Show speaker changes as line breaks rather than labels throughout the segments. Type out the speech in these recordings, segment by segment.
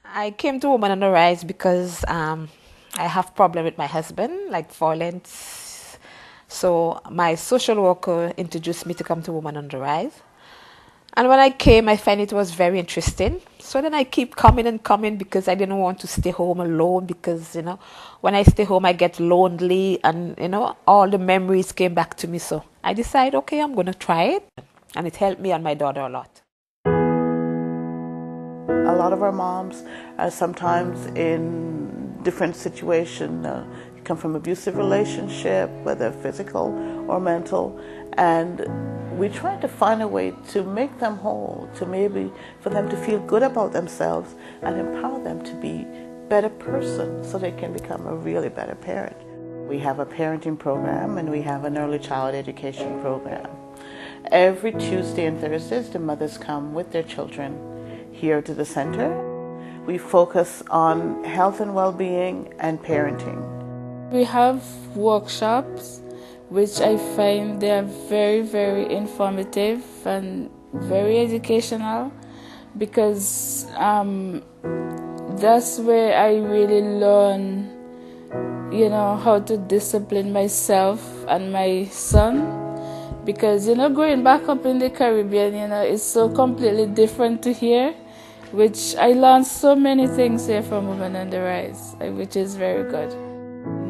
I came to Women on the Rise because I have problem with my husband, like violence. So my social worker introduced me to come to Women on the Rise. And when I came, I find it was very interesting. So then I keep coming and coming because I didn't want to stay home alone because, when I stay home, I get lonely and, all the memories came back to me. So I decided, okay, I'm going to try it. And it helped me and my daughter a lot.
A lot of our moms are sometimes in different situations. You come from abusive relationship, whether physical or mental, and we try to find a way to make them whole, to maybe for them to feel good about themselves and empower them to be better person so they can become a really better parent. We have a parenting program and we have an early child education program. Every Tuesday and Thursdays, the mothers come with their children here to the center. We focus on health and well-being and parenting.
We have workshops which I find they are very, very informative and very educational because that's where I really learn, how to discipline myself and my son. Because, growing back up in the Caribbean, it's so completely different to here, which I learned so many things here from Women on the Rise, which is very good.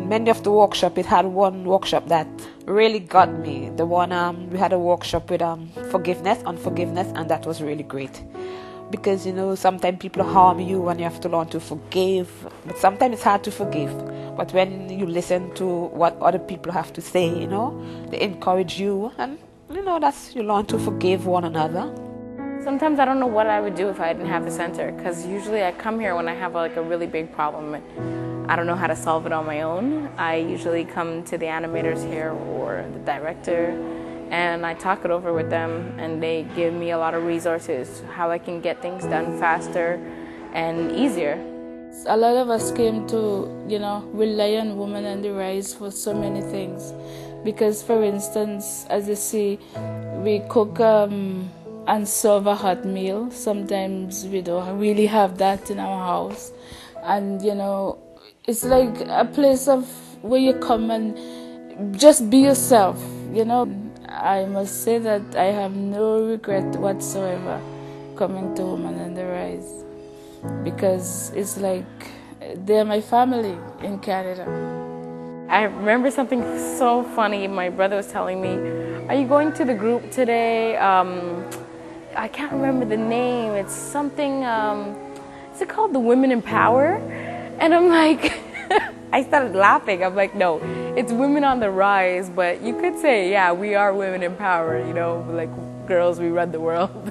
Many of the workshop, it had one workshop that really got me. The one we had a workshop with forgiveness, unforgiveness, and that was really great. Because sometimes people harm you and you have to learn to forgive. But sometimes it's hard to forgive. But when you listen to what other people have to say, they encourage you, and you learn to forgive one another.
Sometimes I don't know what I would do if I didn't have the center, because usually I come here when I have a really big problem and I don't know how to solve it on my own. I usually come to the animators here or the director and I talk it over with them and they give me a lot of resources, how I can get things done faster and easier.
A lot of us came to, rely on Women on the Rise for so many things. Because, for instance, as you see, we cook and serve a hot meal. Sometimes we don't really have that in our house. And, it's like a place of where you come and just be yourself, I must say that I have no regret whatsoever coming to Women on the Rise. Because it's like they're my family in Canada.
I remember something so funny. My brother was telling me, are you going to the group today? I can't remember the name. It's something, is it called the Women in Power? And I'm like, I started laughing. I'm like, no, it's Women on the Rise. But you could say, yeah, we are women in power, like girls, we run the world.